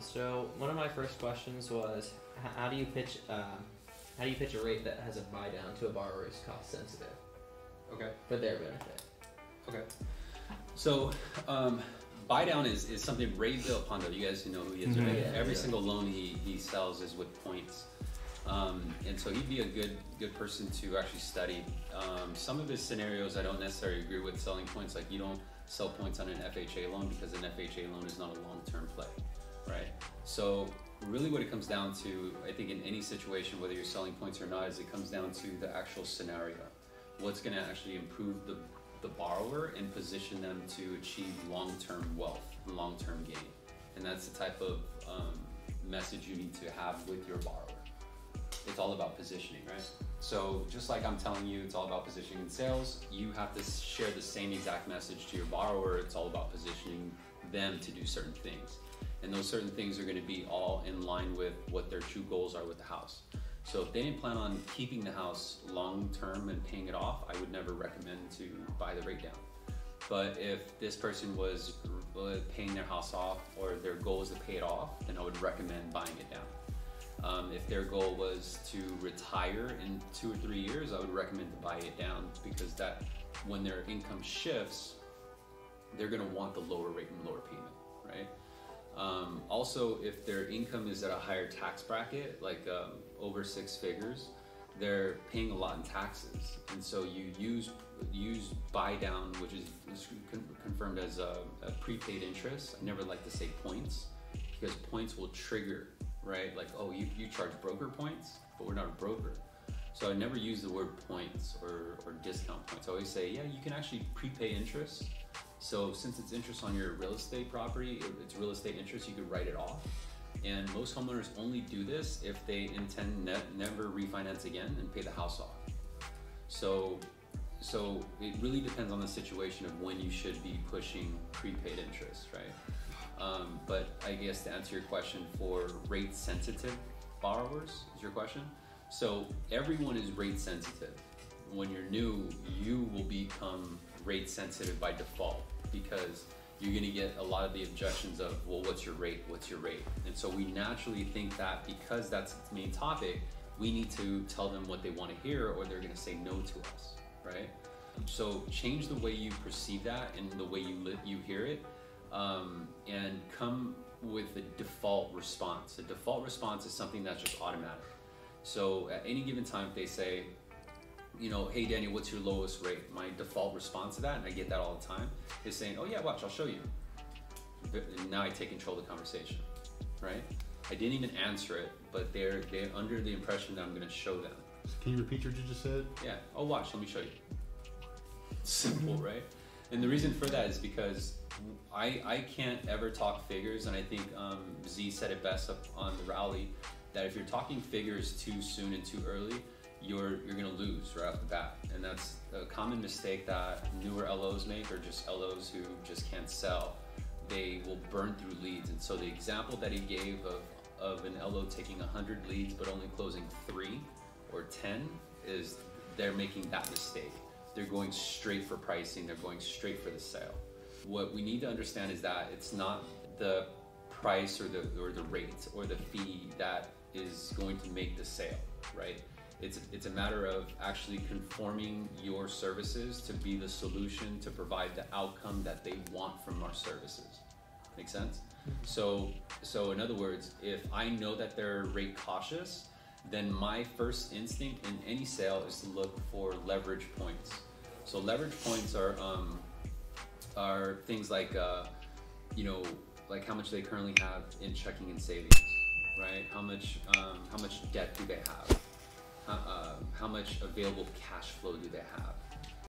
So one of my first questions was, how do you pitch a rate that has a buy down to a borrower who's cost sensitive? Okay. For their benefit. Okay. So, buy down is something Ray Villalpando, you guys know who he is, right? Yeah, Every single loan he sells is with points. And so he'd be a good person to actually study. Some of his scenarios I don't necessarily agree with selling points. Like, you don't sell points on an FHA loan because an FHA loan is not a long-term play, right? So really what it comes down to, I think in any situation, whether you're selling points or not, is it comes down to the actual scenario. What's going to actually improve the borrower and position them to achieve long-term wealth and long-term gain. And that's the type of message you need to have with your borrower. It's all about positioning, right? So just like I'm telling you, it's all about positioning in sales, you have to share the same exact message to your borrower. It's all about positioning them to do certain things. And those certain things are going to be all in line with what their true goals are with the house. So if they didn't plan on keeping the house long term and paying it off, I would never recommend to buy the rate down. But if this person was paying their house off or their goal is to pay it off, then I would recommend buying it down. If their goal was to retire in 2 or 3 years, I would recommend to buy it down, because that when their income shifts, they're going to want the lower rate and lower payment, right? Also, if their income is at a higher tax bracket, like over 6 figures, they're paying a lot in taxes, and so you use buy down, which is confirmed as a prepaid interest. I never like to say points, because points will trigger, right? Like, oh, you charge broker points, but we're not a broker. So I never use the word points or discount points. I always say, yeah, you can actually prepay interest. So since it's interest on your real estate property, it's real estate interest, you could write it off. And most homeowners only do this if they intend never refinance again and pay the house off. So it really depends on the situation of when you should be pushing prepaid interest, right? But I guess to answer your question, for rate sensitive borrowers is your question. So everyone is rate sensitive. When you're new, you will become rate sensitive by default, because you're going to get a lot of the objections of, well, what's your rate? What's your rate? And so we naturally think that because that's the main topic, we need to tell them what they want to hear, or they're going to say no to us, right? So change the way you perceive that and the way you hear it, and come with a default response. A default response is something that's just automatic. So at any given time, if they say, you know, hey Daniel, what's your lowest rate? My default response to that, and I get that all the time, is saying, oh yeah, watch, I'll show you. And now I take control of the conversation, right? I didn't even answer it, but they're under the impression that I'm going to show them. Can you repeat what you just said? Yeah. Oh, watch, let me show you. Simple, right? And the reason for that is because I can't ever talk figures, and I think Z said it best up on the rally, that if you're talking figures too soon and too early, you're gonna lose right off the bat. And that's a common mistake that newer LOs make, or just LOs who just can't sell. They will burn through leads. And so the example that he gave of an LO taking 100 leads but only closing 3 or 10 is they're making that mistake. They're going straight for pricing, they're going straight for the sale. What we need to understand is that it's not the price or the rate or the fee that is going to make the sale, right? It's a matter of actually conforming your services to be the solution to provide the outcome that they want from our services. Make sense? So in other words, if I know that they're rate cautious, then my first instinct in any sale is to look for leverage points. So leverage points are things like you know, like how much they currently have in checking and savings, right? How much debt do they have? How much available cash flow do they have?